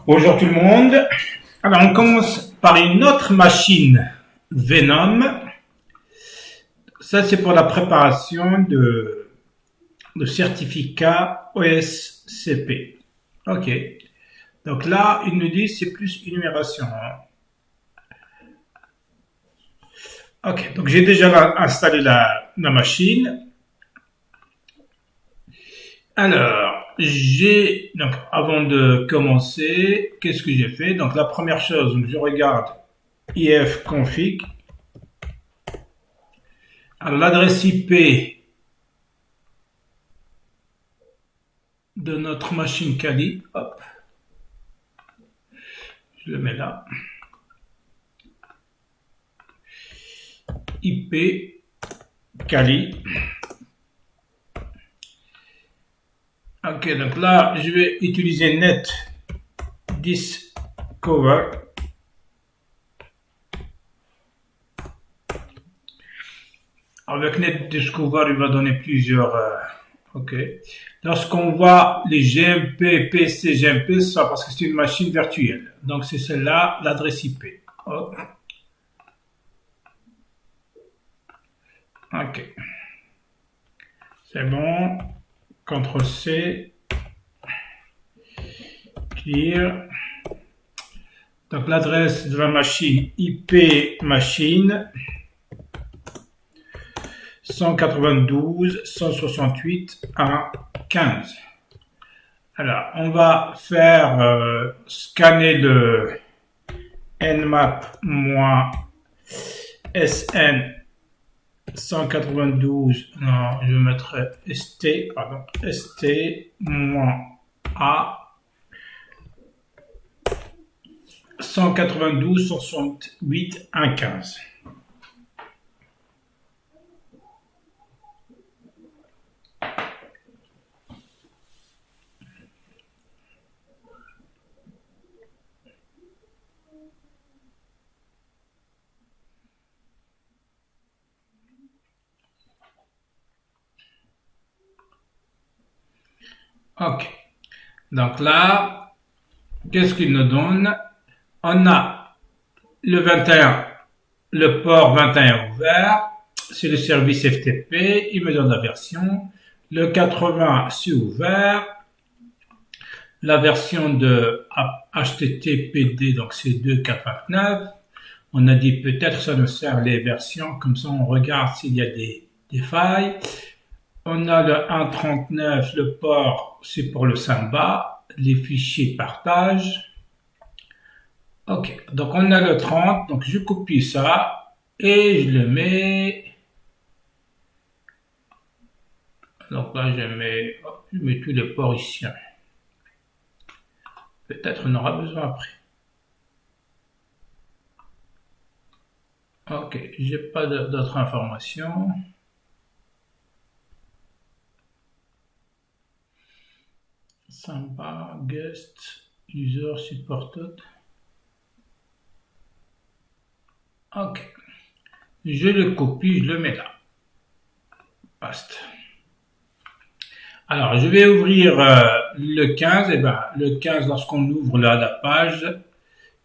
Bonjour tout le monde. Alors on commence par une autre machine Venom. Ça c'est pour la préparation de certificat OSCP. Ok. Donc là, il nous dit c'est plus énumération. Ok. Donc j'ai déjà installé la machine. Alors, donc avant de commencer, qu'est-ce que j'ai fait? Donc la première chose, donc je regarde ifconfig. Alors l'adresse IP de notre machine Kali, hop, je le mets là. IP Kali. Ok, donc là, je vais utiliser Net Discover. Avec Net Discover, il va donner plusieurs. Ok. Lorsqu'on voit les GMP, PC, GMP, c'est parce que c'est une machine virtuelle. Donc c'est celle-là, l'adresse IP. Oh. Ok. C'est bon. CTRL-C. Clear. Donc l'adresse de la machine IP machine 192.168.1.15. Alors on va faire scanner le nmap-sn 192, non, je vais mettre st, pardon, st-a 192.168.1.15. Ok. Donc là, qu'est-ce qu'il nous donne? On a le 21, le port 21 ouvert, c'est le service FTP, il me donne la version. Le 80, c'est ouvert. La version de HTTPD, donc c'est 2.4.29. On a dit peut-être ça nous sert les versions, comme ça on regarde s'il y a des failles. On a le 1.39, le port, c'est pour le Samba, les fichiers partage. Ok, donc on a le 30, donc je copie ça et je le mets. Donc là, je mets tous les ports ici. Peut-être on aura besoin après. Ok, j'ai pas d'autres informations. Samba, guest, user supported. Ok. Je le copie, je le mets là. Paste. Alors, je vais ouvrir le 15. Et ben, le 15, lorsqu'on ouvre la page,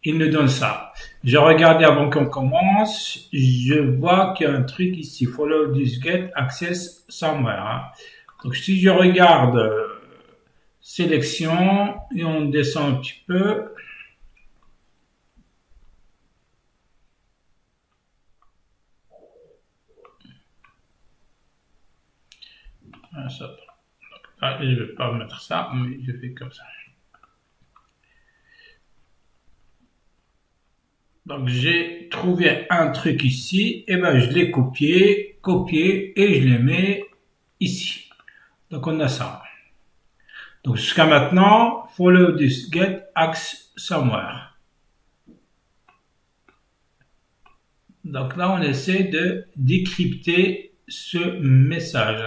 il nous donne ça. J'ai regardé avant qu'on commence. Je vois qu'il y a un truc ici. Follow this get access somewhere. Hein. Donc, si je regarde sélection et on descend un petit peu. Ça, ah, je ne vais pas mettre ça, mais je fais comme ça. Donc j'ai trouvé un truc ici, et ben je l'ai copié et je le mets ici. Donc on a ça. Donc jusqu'à maintenant, follow this get access somewhere. Donc là on essaie de décrypter ce message.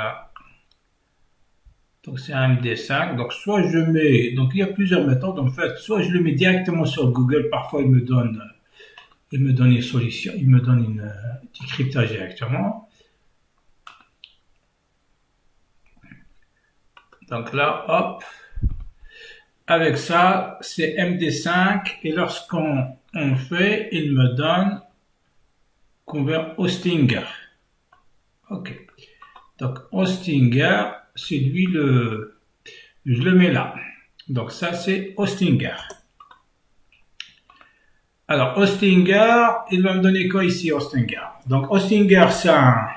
Donc c'est un MD5. Donc soit je mets, donc il y a plusieurs méthodes en fait. Soit je le mets directement sur Google. Parfois il me donne une solution, il me donne un décryptage directement. Donc là, hop, avec ça, c'est MD5 et lorsqu'on fait, il me donne convert Hostinger. Ok. Donc Hostinger, c'est lui je le mets là. Donc ça c'est Hostinger. Alors Hostinger, il va me donner quoi ici Hostinger? Donc Hostinger c'est un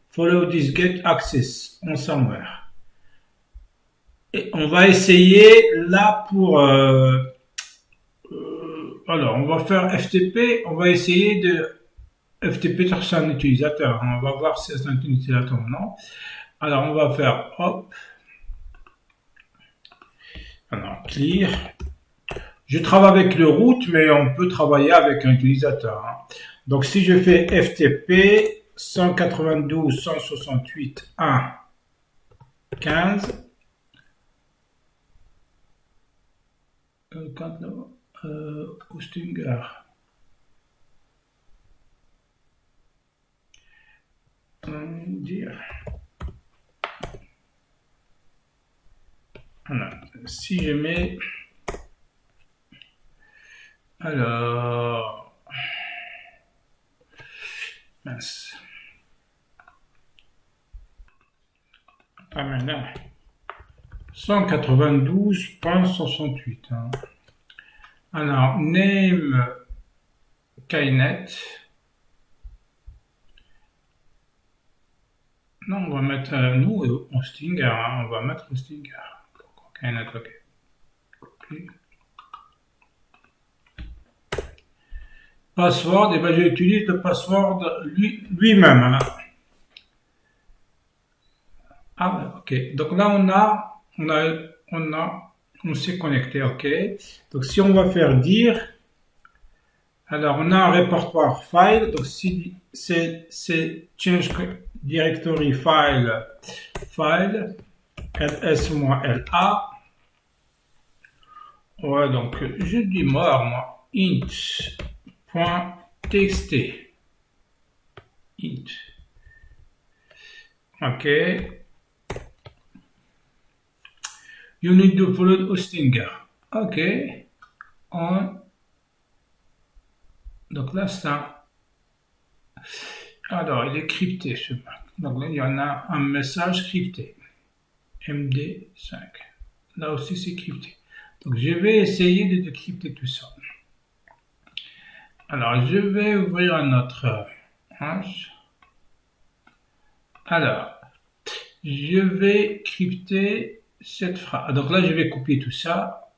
follow this get access on somewhere. Et on va essayer là pour alors on va faire FTP, on va essayer de FTP sur un utilisateur. On va voir si c'est un utilisateur ou non. Alors on va faire hop. Alors clear. Je travaille avec le root, mais on peut travailler avec un utilisateur. Hein. Donc si je fais FTP 192.168.1.15 Hostinger. Dire. Voilà. Si je mets alors mince. Pas maintenant. 192.168. Hein. Alors, name Kainet. Non, on va mettre nous Hostinger. Hein, on va mettre Hostinger. Kainet, ok. Copie. Password, et ben j'utilise le password lui-même. Hein. Ah, ok. Donc là, on s'est connecté, ok. Donc si on va faire dire, alors on a un répertoire file, donc si c'est change directory file, ls-la. Ouais, donc je dis moi, int.txt. Int. Ok. You need to follow Hostinger. Ok. Donc là, ça. Alors, il est crypté ce Mac. Donc là, il y en a un message crypté. MD5. Là aussi, c'est crypté. Donc, je vais essayer de décrypter tout ça. Alors, je vais ouvrir un autre hash. Alors, je vais crypter cette phrase. Donc là, je vais copier tout ça.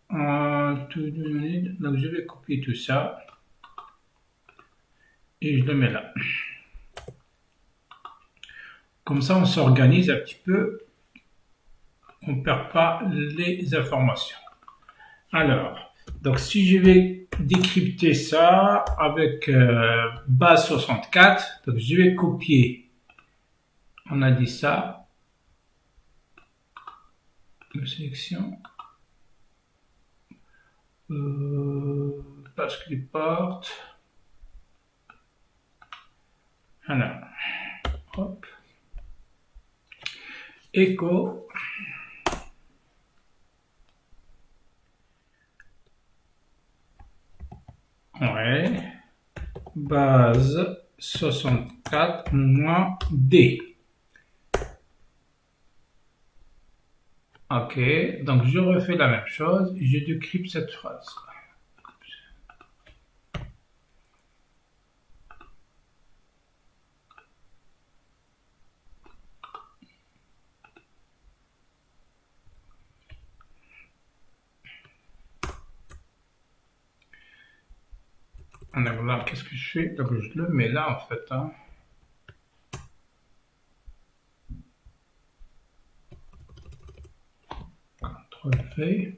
Donc, je vais copier tout ça. Et je le mets là. Comme ça, on s'organise un petit peu. On ne perd pas les informations. Alors, donc si je vais décrypter ça avec base 64, donc je vais copier. On a dit ça. La sélection. Bascule porte. Voilà. Hop. Echo. Ouais. Base 64 moins D. Ok. Donc je refais la même chose et je décrypte cette phrase. Alors là, qu'est-ce que je fais? Donc je le mets là en fait. Hein. CTRL-V.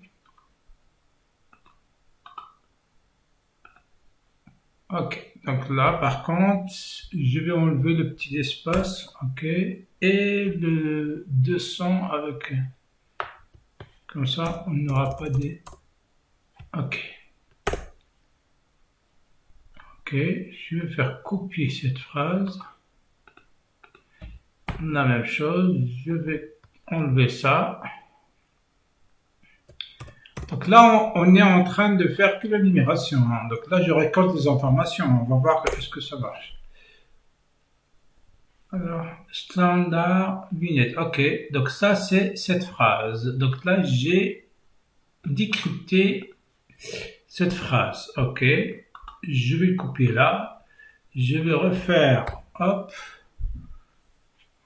Ok, donc là par contre, je vais enlever le petit espace, ok, et le 200 avec, comme ça on n'aura pas des, ok. Ok, je vais faire copier cette phrase. La même chose, je vais enlever ça. Donc là, on est en train de faire que la numération, hein. Donc là, je récolte les informations. On va voir est-ce que ça marche. Alors, standard vignette. Ok, donc ça, c'est cette phrase. Donc là, j'ai décrypté cette phrase. Ok, je vais le copier là. Je vais refaire. Hop.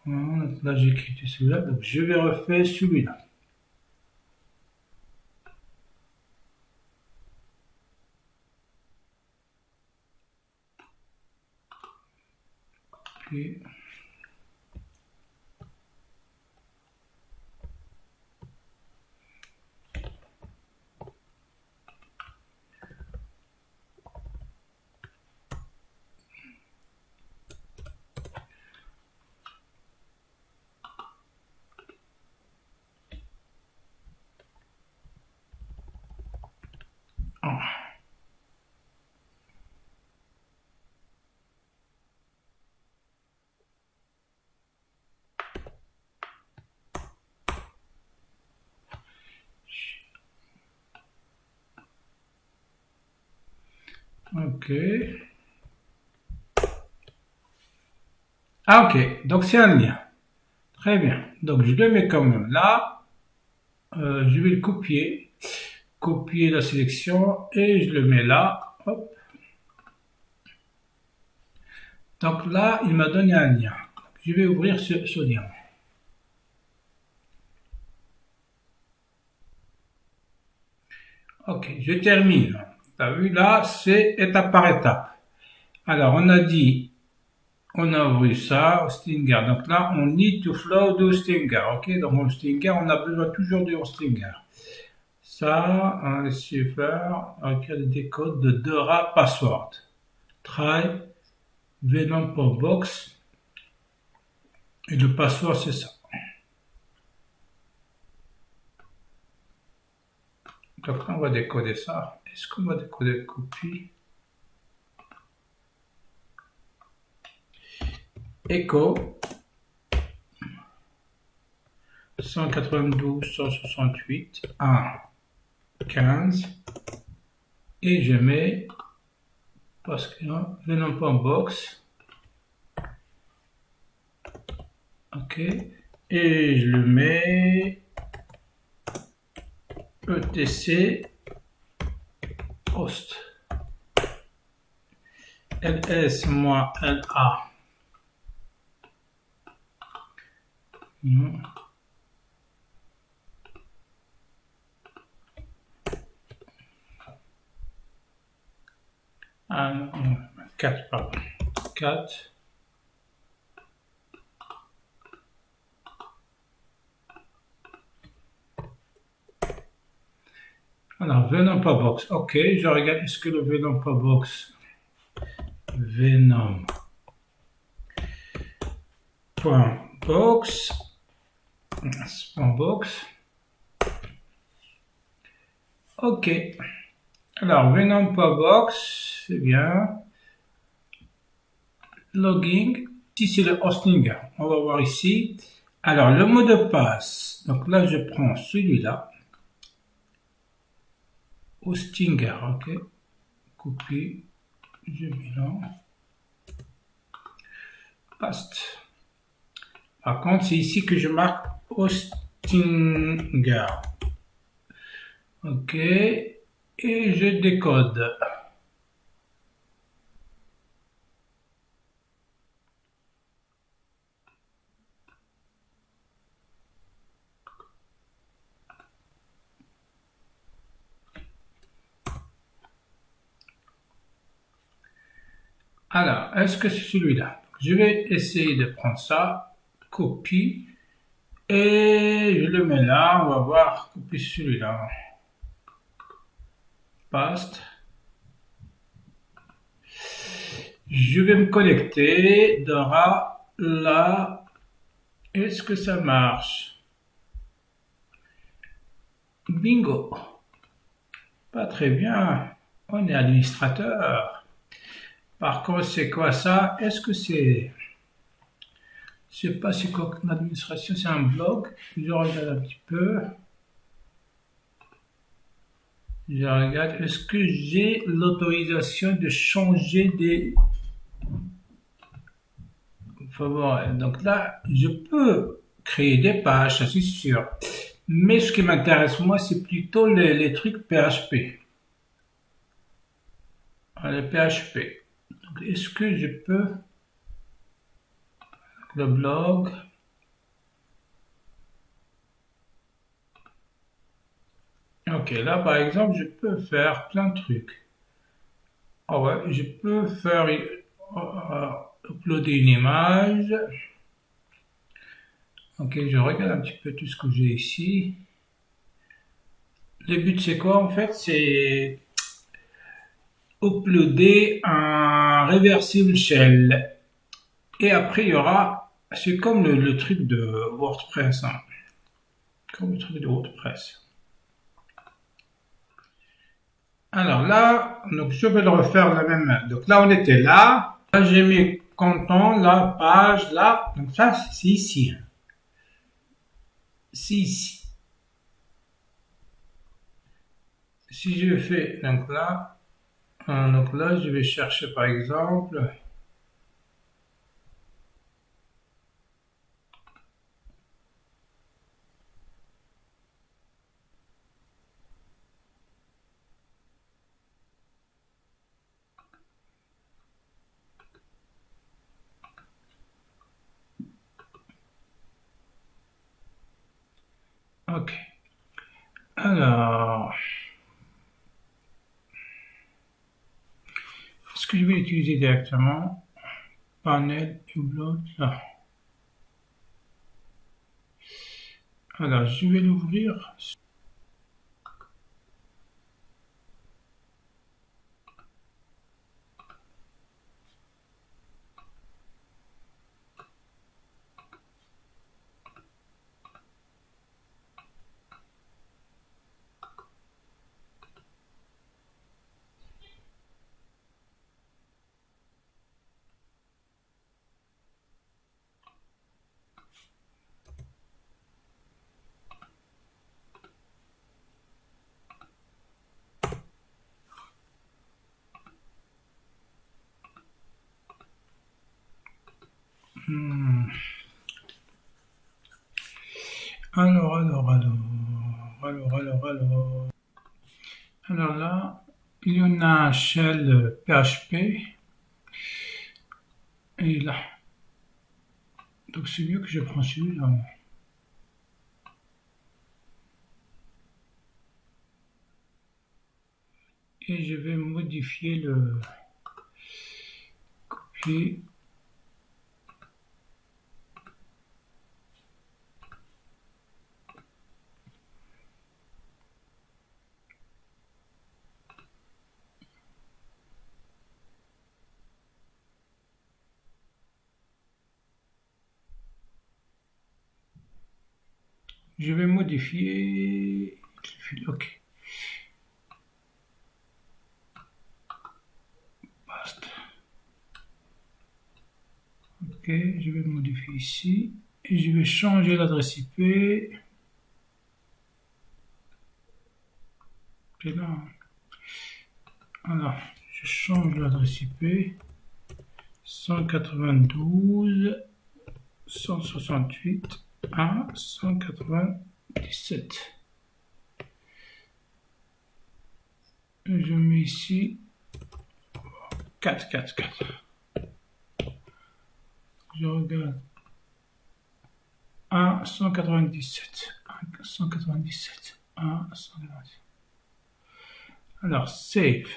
Là, j'ai écrit celui-là. Donc, je vais refaire celui-là. Puis, oh. Ok. Ah, ok. Donc, c'est un lien. Très bien. Donc, je le mets quand même là. Je vais le copier. Copier la sélection et je le mets là. Hop. Donc là, il m'a donné un lien. Je vais ouvrir ce lien. Ok, je termine. Tu as vu là, c'est étape par étape. Alors, on a dit, on a ouvert ça au Stinger. Donc là, on need to flow do Stinger. Ok, donc au Stinger, on a besoin toujours du Stinger. Ça, un receiver, requiert des codes de Dora password. Try venom.box. Et le password, c'est ça. Donc là, on va décoder ça. Est-ce qu'on va décoder copie? Echo 192.168.1.15 et je mets parce que venom.box. Ok, et je le mets etc host ls-la. Ah non, 4, pardon. 4. Alors, venom.box. Ok, je regarde, est-ce que le venom.box, venom.box, box. Ok. Alors, venom.box, c'est bien. Logging. Ici, c'est le hosting. On va voir ici. Alors, le mot de passe. Donc là, je prends celui-là. Hostinger, ok. Copie. Je mets là. Paste. Par contre, c'est ici que je marque Hostinger. Ok. Et je décode. Alors, est-ce que c'est celui-là? Je vais essayer de prendre ça, copie, et je le mets là, on va voir, copie celui-là. Paste. Je vais me connecter, Dora, là, est-ce que ça marche? Bingo. Pas très bien, on est administrateur. Par contre, c'est quoi ça? Est-ce que c'est... Je sais pas c'est quoi l'administration, c'est un blog. Je regarde un petit peu. Je regarde, est-ce que j'ai l'autorisation de changer des favoris? Donc là, je peux créer des pages, ça c'est sûr. Mais ce qui m'intéresse moi, c'est plutôt les trucs PHP. Les PHP. Donc, est-ce que je peux le blog? Ok, là par exemple, je peux faire plein de trucs. Ah ouais, je peux faire uploader une image. Ok, je regarde un petit peu tout ce que j'ai ici. Le but c'est quoi en fait? C'est uploader un reversible shell. Et après il y aura, c'est comme le truc de WordPress, hein. Comme le truc de WordPress. Alors là, donc je vais le refaire la même. Donc là on était là. Là j'ai mis content, la page, là. Donc ça c'est ici. C'est ici. Si je fais donc là je vais chercher par exemple. Ok. Alors, est-ce que je vais l'utiliser directement? Panel, upload, là. Alors, je vais l'ouvrir. Hmm. Alors. Alors là, il y en a un shell PHP. Et là. Donc c'est mieux que je prends celui-là. Et je vais modifier le copier. Je vais modifier. Ok. Basta. Ok, je vais le modifier ici. Et je vais changer l'adresse IP. C'est là. Alors, je change l'adresse IP. 192.168.197. Je mets ici 444. Je regarde 197. 197. 197. Alors, save.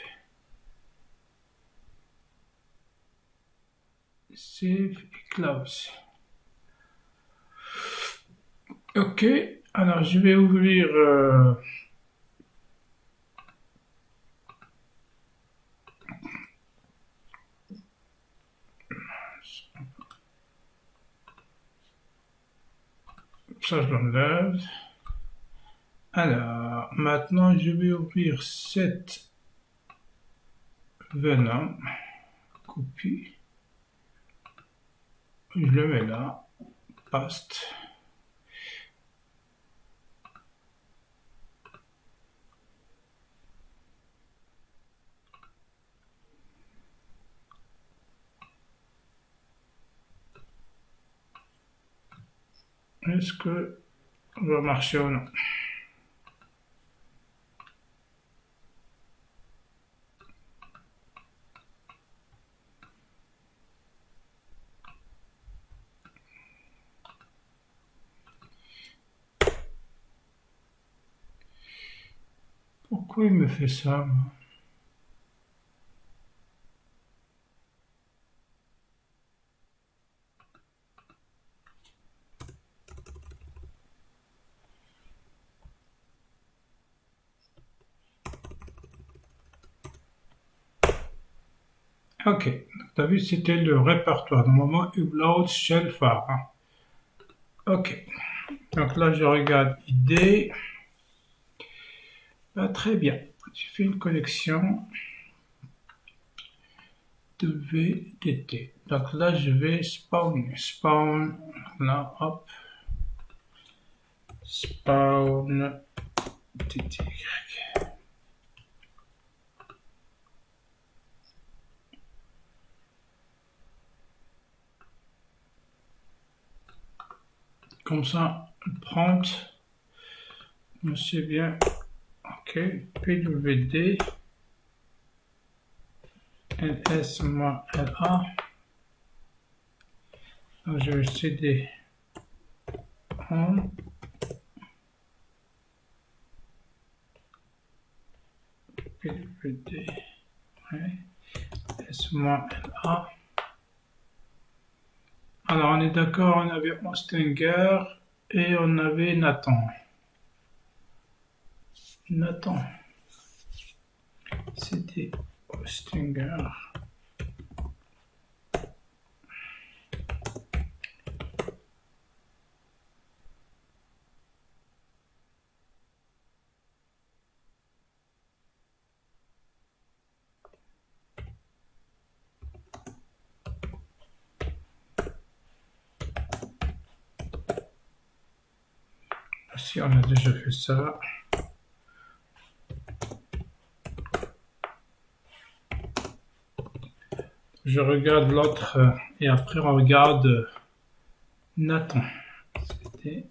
Save et close. Ok, alors je vais ouvrir ça, je l'enlève. Alors, maintenant je vais ouvrir cette Venom, copie, je le mets là, paste. Est-ce que ça va marcher ou non? Pourquoi il me fait ça, moi? Ok, tu as vu, c'était le répertoire. Normalement, upload shell file, hein. Ok, donc là, je regarde ID. Ah, très bien. Tu fais une collection de VDT. Donc là, je vais spawn. Spawn, là, hop. Spawn TTY. Comme ça, le prompt, on sait bien. Ok, PWD, LS-LA. Donc je vais cd home. PWD, ouais, S-LA. Alors on est d'accord, on avait Ostinger et on avait Nathan. Nathan, c'était Ostinger. Si on a déjà fait ça. Je regarde l'autre et après on regarde Nathan. C'était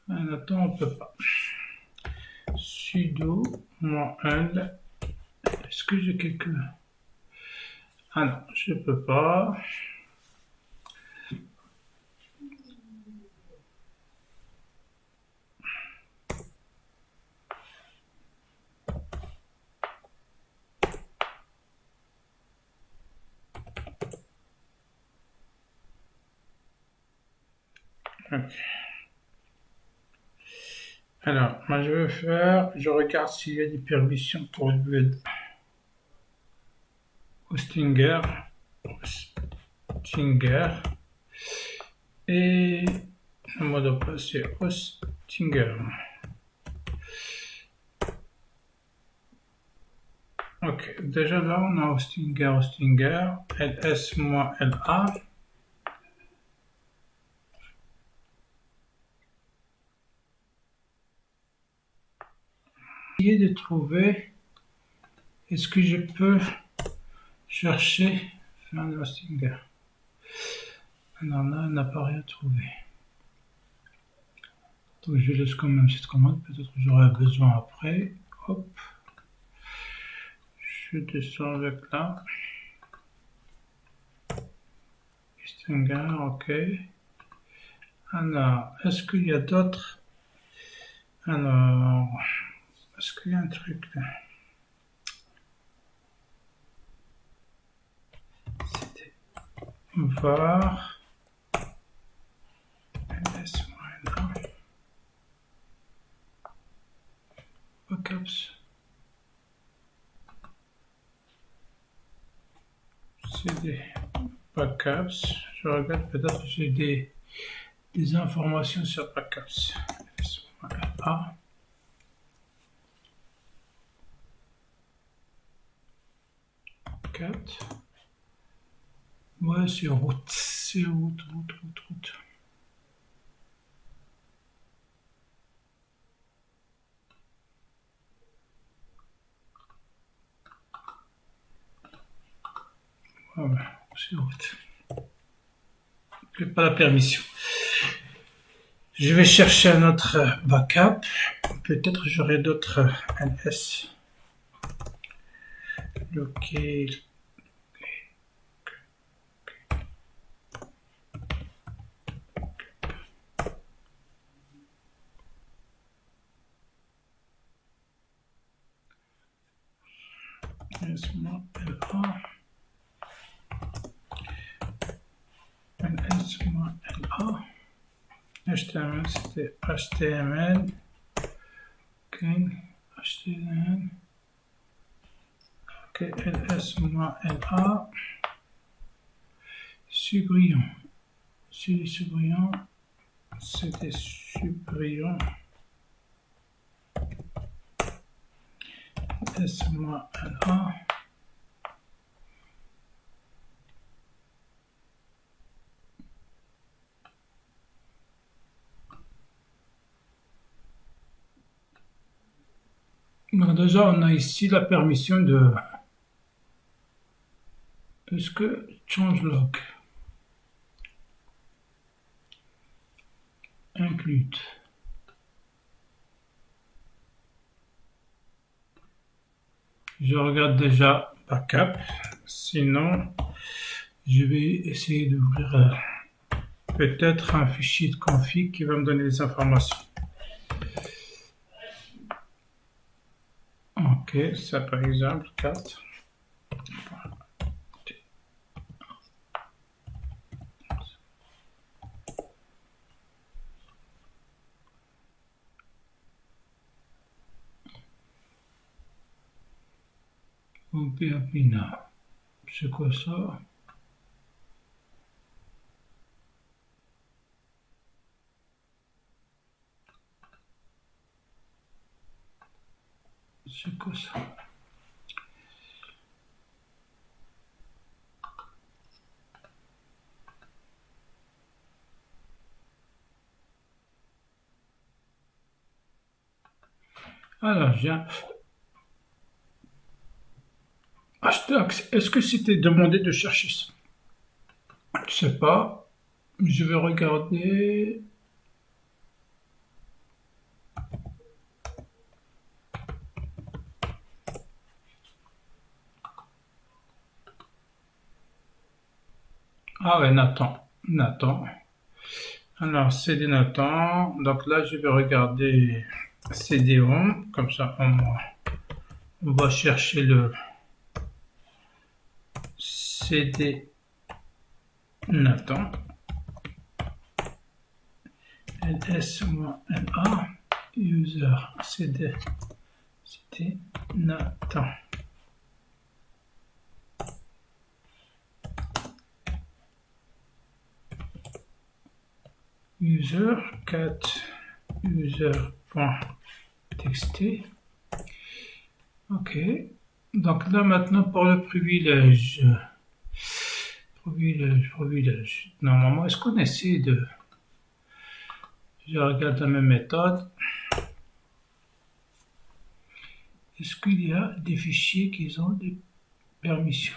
Nathan, on peut pas. Sudo -l. Est-ce que j'ai quelque... Ah non, je peux pas. Ok. Alors, moi je vais faire, je regarde s'il y a des permissions pour le Hostinger. Et le mot de passe c'est Hostinger. Ok, déjà là on a Hostinger, ls-la. Essayer de trouver, est-ce que je peux chercher faire le Hostinger? Alors là, on n'a pas rien trouvé. Donc je laisse quand même cette commande, peut-être que j'aurai besoin après. Hop. Je descends avec là. Hostinger, ok. Alors, est-ce qu'il y a d'autres? Alors, est-ce qu'il y a un truc là? C'était var ls-la backups cd backups. Je regarde, peut-être que j'ai des informations sur backups. ls-la 4. Ouais, c'est route. C'est route. c'est route. Je n'ai pas la permission. Je vais chercher un autre backup. Peut-être j'aurai d'autres NS. Local. NS-LA. NS-LA. HTML, c'était HTML. Ok, HTML. Ok, LS-LA. Subbrion. C'est Subbrion. C'était Subbrion. LS-LA. Donc déjà, on a ici la permission de... Est-ce que changelog include? Je regarde déjà backup. Sinon, je vais essayer d'ouvrir peut-être un fichier de config qui va me donner des informations. Ok, ça par exemple 4. Apina. C'est quoi ça? C'est quoi ça? Alors, j'ai un... Hashtag, est-ce que c'était demandé de chercher ça? Je sais pas. Je vais regarder. Ah ouais, Nathan. Nathan. Alors, CD Nathan. Donc là, je vais regarder CD-ROM. Comme ça, on va chercher le CD Nathan. LS-LA. User CD. CD Nathan. User cat user.txt. Ok. Donc là maintenant pour le privilège. Privilège. Normalement, est-ce qu'on essaie de... Je regarde la même méthode. Est-ce qu'il y a des fichiers qui ont des permissions?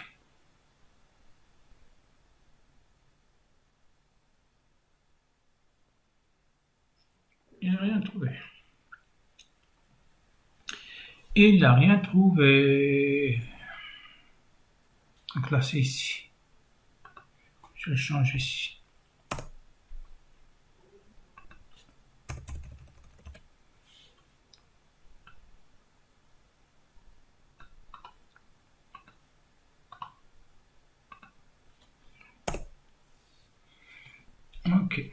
Il n'a rien trouvé. Il n'a rien trouvé. Donc là, c'est ici. Je le change ici. Ok.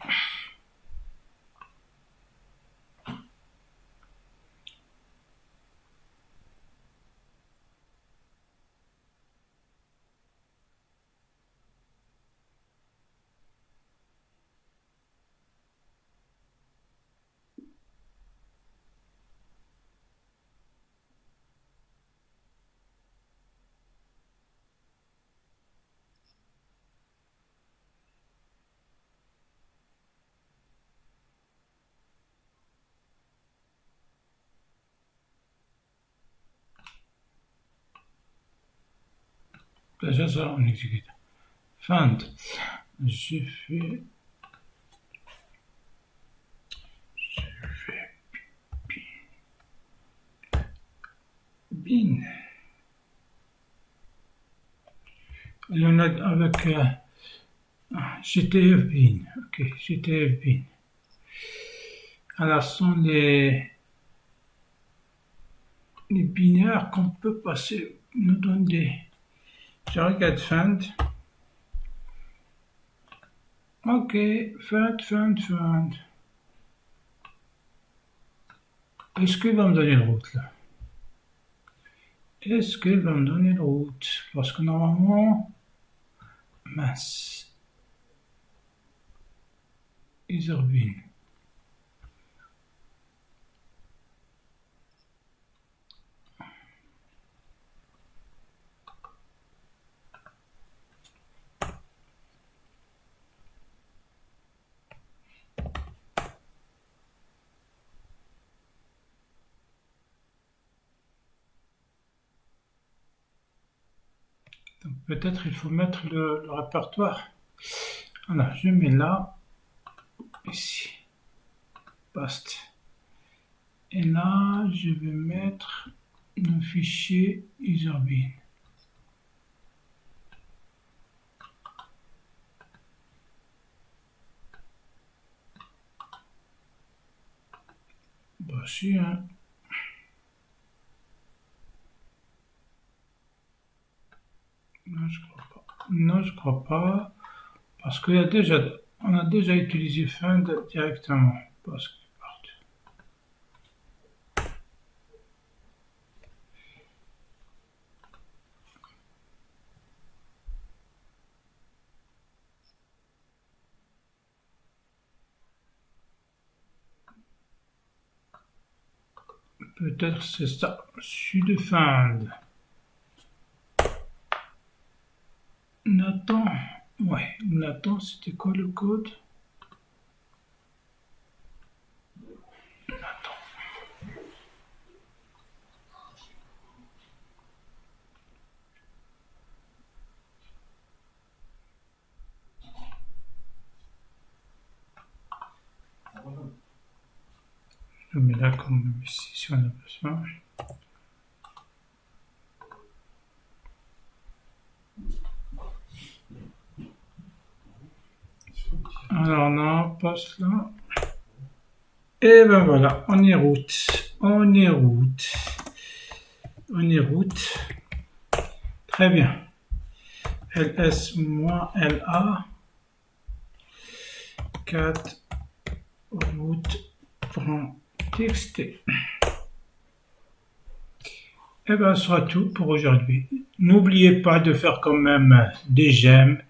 Déjà ça, on exécute. find. J'ai fait bin. Il y en a avec GTF bin. Ok, GTF bin. Alors, ce sont les binaires qu'on peut passer, nous donnent des. Je regarde find. Ok, find. Est-ce qu'il va me donner le route là? Est-ce qu'il va me donner le route? Parce que normalement, mince. Iserbin. Donc peut-être il faut mettre le répertoire. Voilà, je mets là, ici, paste. Et là, je vais mettre le fichier Iserbin. Bah si, hein. Non, je crois pas. Parce qu'on a déjà utilisé find directement. Parce que, peut-être c'est ça. Sudo find. Nathan. Ouais, Nathan, c'était quoi le code? Nathan. Je mets là comme ici si on a besoin. Alors non, passe là. Et ben voilà, on est route. Très bien. ls-la 4 route.txt. Et ben ce sera tout pour aujourd'hui. N'oubliez pas de faire quand même des j'aime,